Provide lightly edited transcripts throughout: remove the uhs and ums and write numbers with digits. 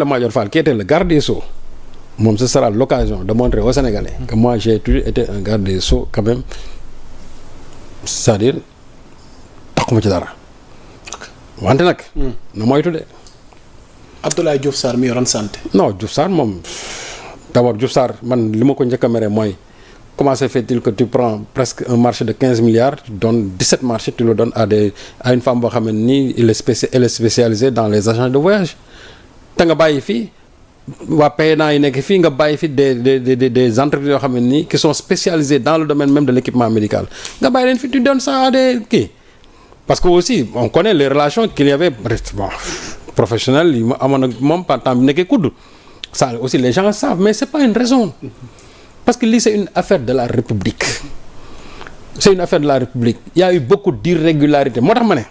Madior Fall qui était le garde des Sceaux moom ce sera l'occasion de montrer aux Sénégalais que moi j'ai toujours été un garde des Sceaux quand même c'est-à-dire taxuma ci dara wante nag na moytu de Abdoulaye Diouf Sarr mi yoroon santé. non Diouf Sarr moom d'abord Diouf Sarr man li ma ko njëkk a mere mooy comment se fait-il que tu prends presque un marché de 15 milliards tu donnes 17 marchés tu le donnes à une femme boo xam ne nii elle est spécialisée dans les agences de voyage te nga bàyyi fii waa PNA yi nekk fii nga bàyyi fi des entreprises yoo xam ne nii qui sont spécialisées dans le domaine même de l'équipement médical nga bàyyi leen fi tu donnes ça à des kii parce que aussi on connaît les relations qu'il y avait bon professionnels yi ma amoon ak moom par temps bi nekkee kudd ça aussi les gens savent mais c'est pas une raison parce que lii c'est une affaire de la République c'est une affaire de la République il y a eu beaucoup d'irrégularités moo tax ma ne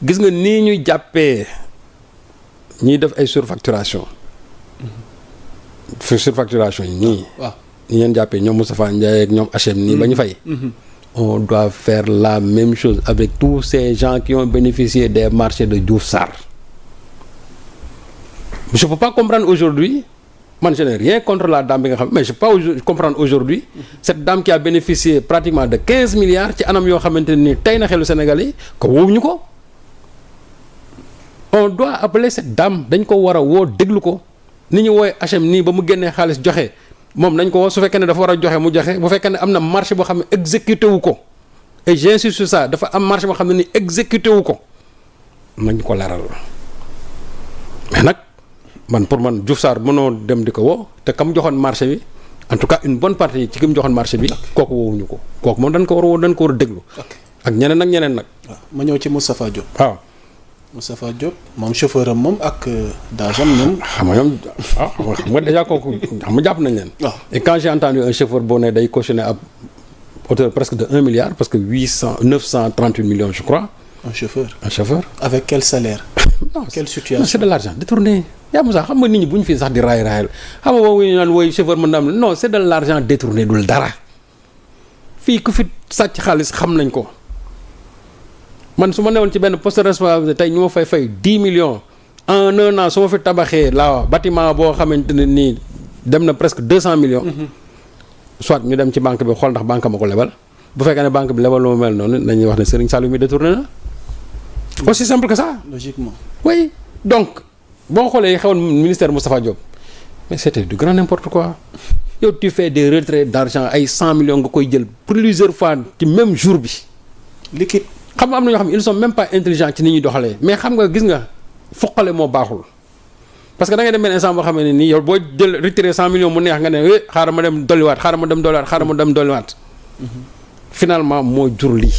gis nga nii ñuy jàppee ñiy def ay surfacturation surfacturation yi ñii ñi leen jàppee ñoom Moustapha Ndiaye ak ñoom HM nii ba ñu fay on doit faire la même chose avec tous ces gens qui ont bénéficié des marchés de Diouf Sarr je peux pas comprendre aujourd'hui man je n'ai rien contre la dame bi nga xam mais je peux pas comprendre aujourd'hui cette dame qui a bénéficié pratiquement de 15 milliards ci anam yoo xamante ni tey na xelu Sénégal yi ko woowuñu ko on doit appeler cette dame dañ ko war a woo déglu ko ni ñu woowe HM nii ba mu génnee xaalis joxe moom nañ ko woo su fekkee ne dafa war a joxe mu joxe bu fekkee ne am na marché boo xam ne exécuté wu ko et j'insiste sur ça dafa am marché boo xam ne ni exécuté wu ko nañ ko leeral mais nag man pour man Diouf Sarr mënoo dem di ko woo te kam joxoon marché bi en tout cas une bonne partie ci ki mu joxoon marché bi kooku woowuñu ko kooku moom dañ ko war a woo dañ ko war a déglu ak ñeneen ak ñeneen nag waaw ma ñëw ci Moustapha Diop waaw Moustapha Diop moom chauffeur am moom ak Dajam ñoom xam nga ñoom xam nga déjà kooku xam nga jàpp nañ leen et quand j'ai entendu un chauffeur boo ne day cautionné à hauteur presque de 1 milliard parce que 938 millions je crois un chauffeur avec quel salaire non quelle situation non c'est de l'argent détourné yaa Moussa xam nga nit ñi bu ñu fii sax di raayal xam nga boobu ñu naan wooy chauffeur mën na am non c'est de l'argent détourné dul dara fii ku fi sàcc xaalis xam nañ ko man su ma newoon ci benn poste de responsabilité tey ñu ma fay 10 millions en un an su ma fi tabaxee la bâtiment boo xamante ne nii dem na presque 200 millions soit ñu dem ci banque bi xool ndax banque ma ko lebal bu fekkee ne banque bi lebal lu ma mel noonu nañuy wax ne Serigne Saliou mi détourné na aussi simple que ça logiquement oui donc boo xoolee xewoon ministère Moustapha Diop mais c'était du grand n'importe quoi yow tu fais des retraits d'argent ay 100 millions nga koy jël plusieurs fois ci même jour bi liquide xam nga am na ñoo xam ne ils sont même pas intelligents ci ni ñuy doxalee mais xam nga gis nga foqale moo baaxul parce que da ngay dem benn instant boo xam ne nii yow boo jël retiré 100 millions mu neex nga ne xaaral ma dem dolliwaat finalement moo jur lii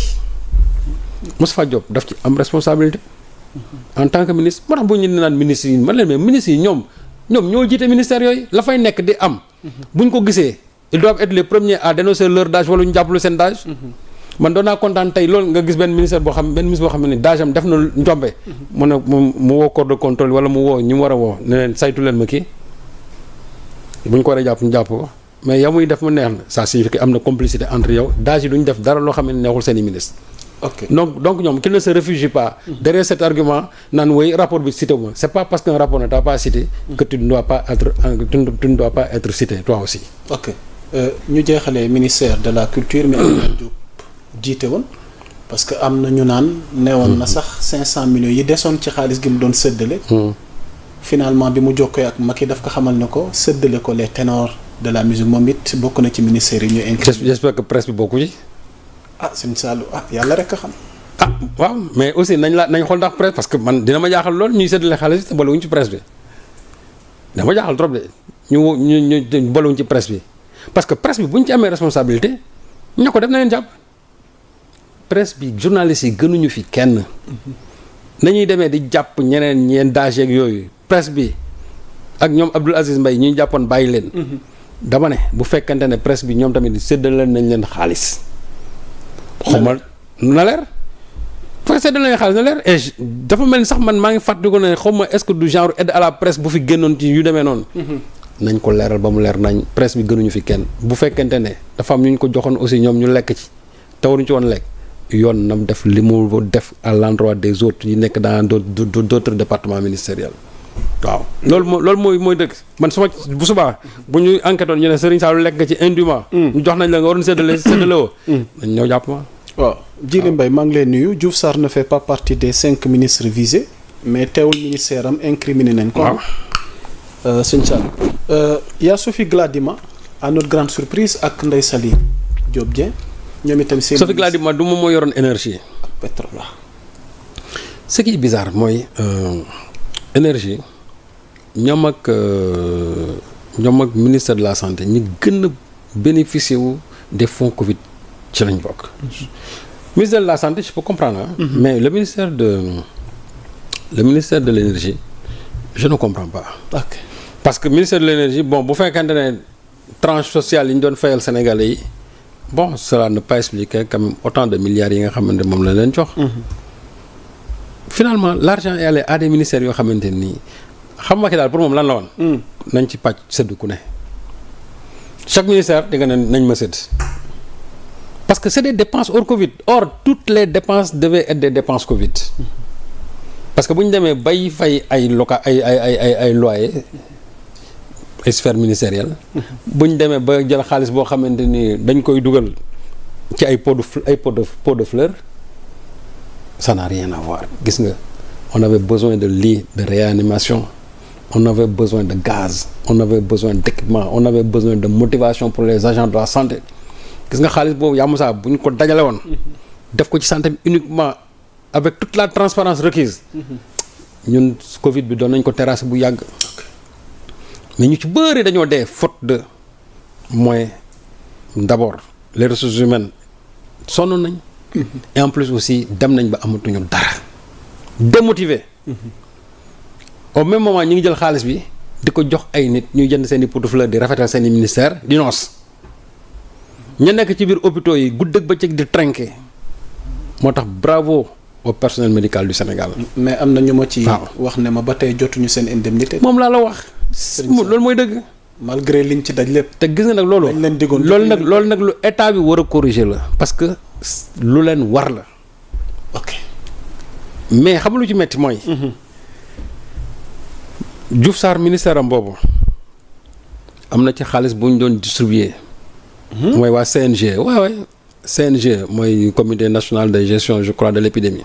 Moustapha Diop daf ci am responsabilité en tant que ministre moo tax bu ñu naan ministres yi man leen mais ministres yi ñoom ñoo jiite ministère yooyu la fay nekk di am buñ ko gisee ils doivent être les premiers à dénoncer leur dage wala ñu jàppalu seen dage man doon naa kontaan tey loolu nga gis benn ministre boo xam ne dagem def na njombe mu ne mu woo corps de contrôle wala mu woo ñi mu war a woo ne leen saytu leen ma kii bu ñu ko war a jàpp ñu jàpp ko mais yow muy def mu neex na ça signifie que am na complicité entre yow dage yi duñ def dara loo xam ne neexul seen i ministre ok donc ñoom qu'ils ne se réfugient pas derrière cet argument naan woy rapport bi cité wu ma c'est pas parce qu'un rapport ne t'a pas cité que tu ne dois pas être cité toi aussi ok ñu jeexalee ministère de la culture mais Abdoulaye Diop jiite woon parce que am na ñu naan neewoon na sax 500 millions yi desoon ci xaalis gi mu doon séddale finalement bi mu jokkoo ak Macky daf ko xamal ne ko séddale ko les ténors de la musique moom it bokk na ci ministère yi ñu inclus j'espère que presse bi bokku ci sëñ Saalum yàlla rek a xam waaw mais aussi nañ xool ndax presse parce que man dina ma jaaxal lool ñuy séddale xaalis te balawuñ ci presse bi dina ma jaaxal trop de ñu balawuñ ci presse bi parce que presse bi bu ñu ci amee responsabilité ña ko def na leen jàpp presse bi journalistes yi gënuñu fi kenn nañuy demee di jàpp ñeen daage ak yooyu presse bi ak ñoom Abdoul Aziz Mbaye ñuy jàppoon bàyyi leen dama ne bu fekkante ne presse bi ñoom tamit séddale nañ leen xaalis xawma na leer fa séddale nañ xaalis na leer et dafa mel ni sax man maa ngi fàttaliku ne xawma est-ce que du genre aide à la presse bu fi génnoon ci yu demee noonu nañ ko leeral ba mu leer nañ presse bi gënuñu fi kenn bu fekkente ne dafa am ñu ko joxoon aussi ñoom ñu lekk ci te waruñu ci woon lekk yoon nam def li mu def à l'endroit des autres yi nekk dans d'autres départements ministériels waaw loolu mooy dëgg man su ma bu subaa bu ñu enquête woon ñu ne Serigne Saliou lekk nga ci indûment. ñu jox nañ la nga waroon séddale woo. dañ ñëw jàpp ma. waaw Djily Mbaye maa ngi leen nuyu Diouf Sarr ne fait pas partie des 5 ministres visés mais teewul ministère am incriminé nañ ko. waaw sëñ Sall. y a Sophie Gladima à notre grande surprise ak Ndeye Saly Diop Dieng ñoom itam seen. Sophie Gladima du moom moo yoroon énergie. pétrole la. ce qui est bizarre mooy énergie ñoom ak ministère de la santé ñi gën a bénéficier wu des fonds Covid ci lañ bokk. ministère de la santé je peux comprendre mais le ministère de l'énergie je ne comprends pas. ok parce que ministère de l'énergie bon bu fekkente ne tranche sociale yi ñu doon fayal Sénégalais yi bon cela ne pas expliquer quand même autant de milliards yi nga xamante moom la leen jox. finalement l'argent est allé à des ministères yoo xamante nii xam nga ki daal pour moom lan la woon. nañ ci pàcc séddu ku ne chaque ministère di nga ne nañ ma sédd parce que c'est des dépenses hors Covid or toutes les dépenses devaient être des dépenses Covid parce que bu ñu demee bay fay ay loyer ay sphère ministérielle bu ñu demee ba jël xaalis boo xamante ni dañ koy dugal ci ay pot de fleurs ça n'a rien à voir gis nga on avait besoin de lits de réanimation on avait besoin de gaz on avait besoin d'équipement on avait besoin de motivation pour les agents de la santé gis nga xaalis boobu yaa Moussa bu ñu ko dajale woon def ko ci santé bi uniquement avec toute la transparence requise ñun Covid bi doon nañ ko terrasser bu yàgg mais ñu ci bëri dañoo dee faute de moyens d'abord les ressources humaines sonn nañ et en plus aussi dem nañ ba amatuñu dara démotivé au même moment ñi ngi jël xaalis bi di ko jox ay nit ñuy jënd seen i pot de fleurs di rafetal seen i ministère di noos ña nekk ci biir hôpitaux yi guddeeg bëccëg di trinquer moo tax bravo au personnel médical du Sénégal. mais am na ñu ma ci wax ne ma ba tey jotuñu seen indemnité. moom laa la wax. loolu mooy dëgg. malgré liñ ci daj lépp. te gis nga nag loolu. dañ leen diggoon loolu nag lu état bi war a corriger la. parce que lu leen war la. ok mais xam lu ci metti mooy. Diouf Sarr ministère am boobu am na ci xaalis bu ñu doon distribuer. mooy waa CNG waaw CNG mooy comité national de gestion je crois de l'épidémie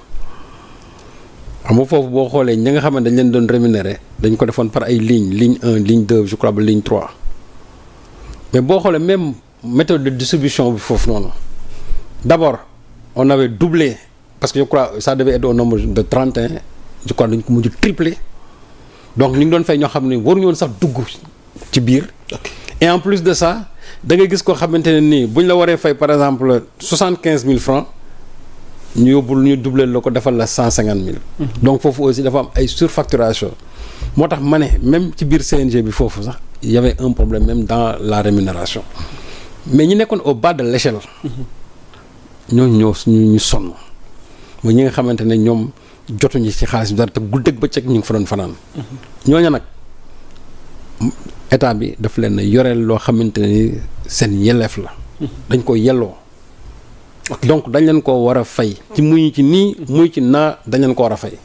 xam nga foofu boo xoolee ñi nga xamante dañ leen doon rémunérer dañ ko defoon par ay ligne 1 ligne 2 je crois ba ligne 3 mais boo xoolee même méthode de distribution bi foofu noonu d'abord on avait doublé parce que je crois ça devait être au nombre de 31 je crois dañ ko mujj triplé donc ñu ngi doon fay ñoo xam ne waruñu woon sax dugg ci biir et en plus de ça da ngay gis koo xamante ne nii bu ñu la waree fay par exemple 75 000 francs ñu yóbbul ñu doubler la ko defal la 150 000. donc foofu aussi dafa am ay surfacturation moo tax ma ne même ci biir CNG bi foofu sax y avait un problème même dans la rémunération mais ñi nekkoon au bas de l'échelle ñooñu ñu sonn mooy ñi nga xamante ne ñoom jotuñu ci xaalis bi dara te guddeeg bëccëg ñu ngi fa doon fanaan. ñooñu nag état bi daf leen yoreel loo xamante ni seen yelleef la. dañ ko yelloo. donc dañ leen ko war a fay. ci muy ci nii muy ci naa dañ leen ko war a fay.